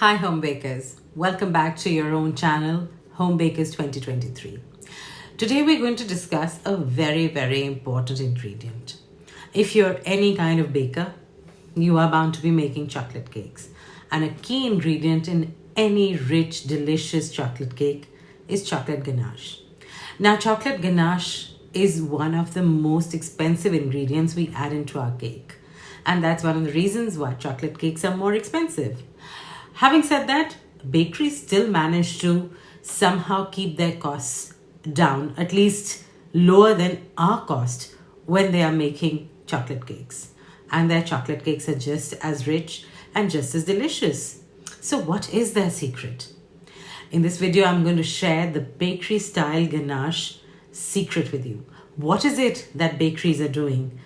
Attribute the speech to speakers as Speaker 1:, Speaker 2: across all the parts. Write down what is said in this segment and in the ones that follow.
Speaker 1: Hi home bakers, welcome back to your own channel, Home Bakers 2023. Today we're going to discuss a very important ingredient. If you're any kind of baker, you are bound to be making chocolate cakes. And a key ingredient in any rich, delicious chocolate cake is chocolate ganache. Now, chocolate ganache is one of the most expensive ingredients we add into our cake. And that's one of the reasons why chocolate cakes are more expensive. Having said that, bakeries still manage to somehow keep their costs down, at least lower than our cost when they are making chocolate cakes. And their chocolate cakes are just as rich and just as delicious. So what is their secret? In this video, I'm going to share the Bakery Style Ganache secret with you. What is it that bakeries are doing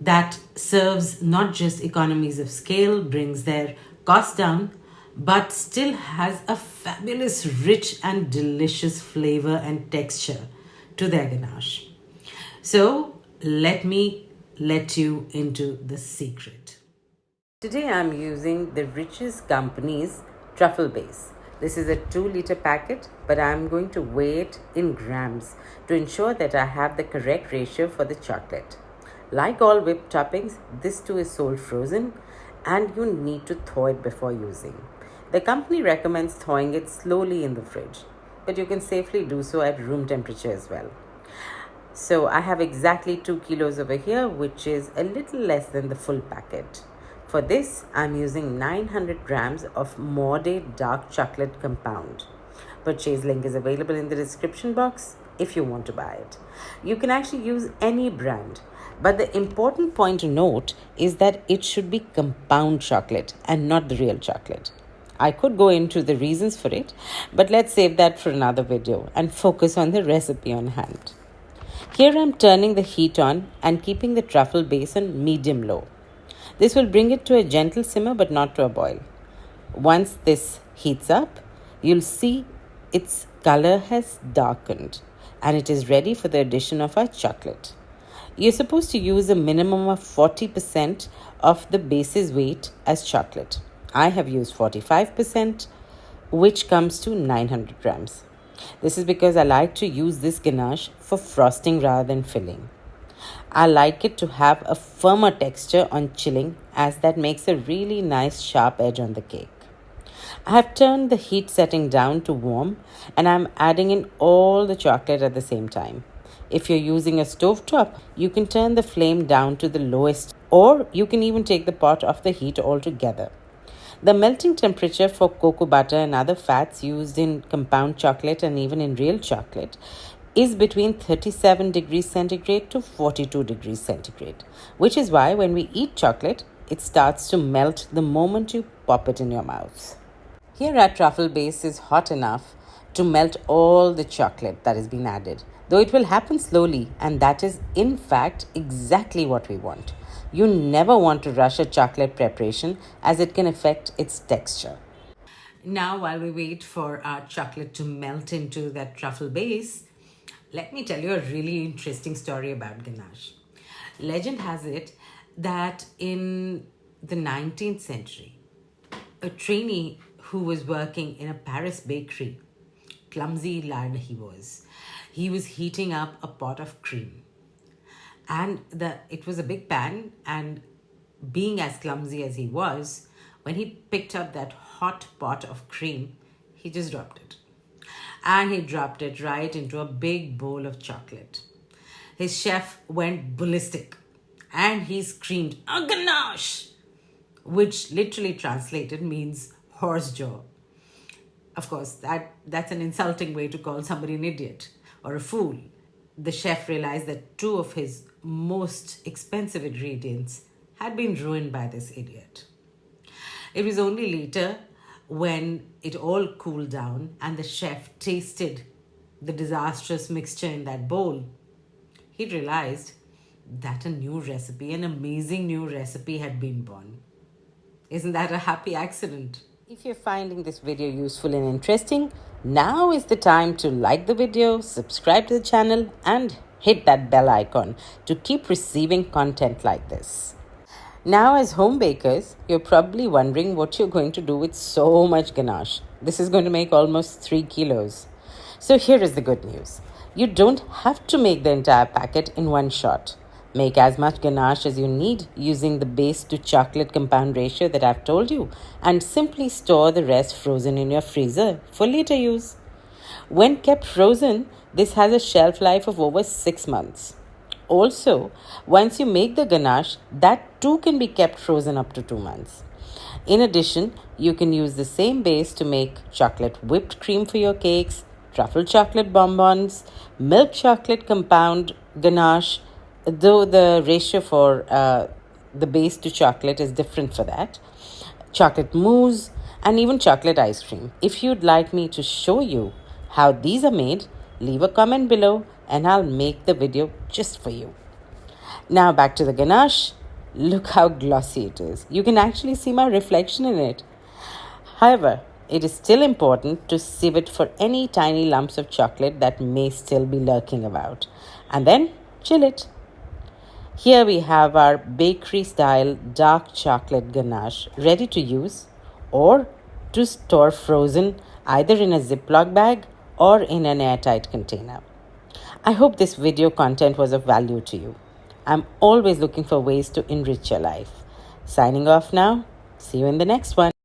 Speaker 1: that serves not just economies of scale, brings their costs down, but still has a fabulous, rich and delicious flavor and texture to their ganache. So let me let you into the secret. Today I'm using the Richest Company's truffle base. This is a 2-liter packet, but I'm going to weigh it in grams to ensure that I have the correct ratio for the chocolate. Like all whipped toppings, this too is sold frozen and you need to thaw it before using. The company recommends thawing it slowly in the fridge, but you can safely do so at room temperature as well. So I have exactly 2 kilos over here, which is a little less than the full packet. For this, I'm using 900 grams of Maude dark chocolate compound. Purchase link is available in the description box if you want to buy it. You can actually use any brand, but the important point to note is that it should be compound chocolate and not the real chocolate. I could go into the reasons for it, but let's save that for another video and focus on the recipe on hand. Here I'm turning the heat on and keeping the truffle base on medium-low. This will bring it to a gentle simmer but not to a boil. Once this heats up, you'll see its color has darkened and it is ready for the addition of our chocolate. You're supposed to use a minimum of 40% of the base's weight as chocolate. I have used 45%, which comes to 900 grams. This is because I like to use this ganache for frosting rather than filling. I like it to have a firmer texture on chilling, as that makes a really nice sharp edge on the cake. I have turned the heat setting down to warm and I'm adding in all the chocolate at the same time. If you're using a stovetop, you can turn the flame down to the lowest, or you can even take the pot off the heat altogether. The melting temperature for cocoa butter and other fats used in compound chocolate and even in real chocolate is between 37 degrees centigrade to 42 degrees centigrade, which is why when we eat chocolate, it starts to melt the moment you pop it in your mouth. Here our truffle base is hot enough to melt all the chocolate that has been added, though it will happen slowly, and that is in fact exactly what we want. You never want to rush a chocolate preparation as it can affect its texture. Now, while we wait for our chocolate to melt into that truffle base, let me tell you a really interesting story about ganache. Legend has it that in the 19th century, a trainee who was working in a Paris bakery, clumsy lad he was heating up a pot of cream. And it was a big pan, and being as clumsy as he was, when he picked up that hot pot of cream, he just dropped it. And he dropped it right into a big bowl of chocolate. His chef went ballistic and he screamed, "A ganache!" which literally translated means horse jaw. Of course, that's an insulting way to call somebody an idiot or a fool. The chef realized that 2 of his most expensive ingredients had been ruined by this idiot. It was only later, when it all cooled down and the chef tasted the disastrous mixture in that bowl, he realized that an amazing new recipe had been born. Isn't that a happy accident? If you're finding this video useful and interesting, now is the time to like the video, subscribe to the channel and hit that bell icon to keep receiving content like this. Now, as home bakers, you're probably wondering what you're going to do with so much ganache. This is going to make almost 3 kilos. So, here is the good news: you don't have to make the entire packet in one shot. Make as much ganache as you need using the base to chocolate compound ratio that I've told you, and simply store the rest frozen in your freezer for later use. When kept frozen, this has a shelf life of over 6 months. Also, once you make the ganache, that too can be kept frozen up to 2 months. In addition, you can use the same base to make chocolate whipped cream for your cakes, truffle chocolate bonbons, milk chocolate compound ganache, though the ratio for the base to chocolate is different for that, chocolate mousse, and even chocolate ice cream. If you'd like me to show you how these are made, leave a comment below and I'll make the video just for you. Now back to the ganache. Look how glossy it is. You can actually see my reflection in it. However, it is still important to sieve it for any tiny lumps of chocolate that may still be lurking about, and then chill it. Here we have our bakery style dark chocolate ganache ready to use or to store frozen either in a Ziploc bag or in an airtight container. I hope this video content was of value to you. I'm always looking for ways to enrich your life. Signing off now. See you in the next one.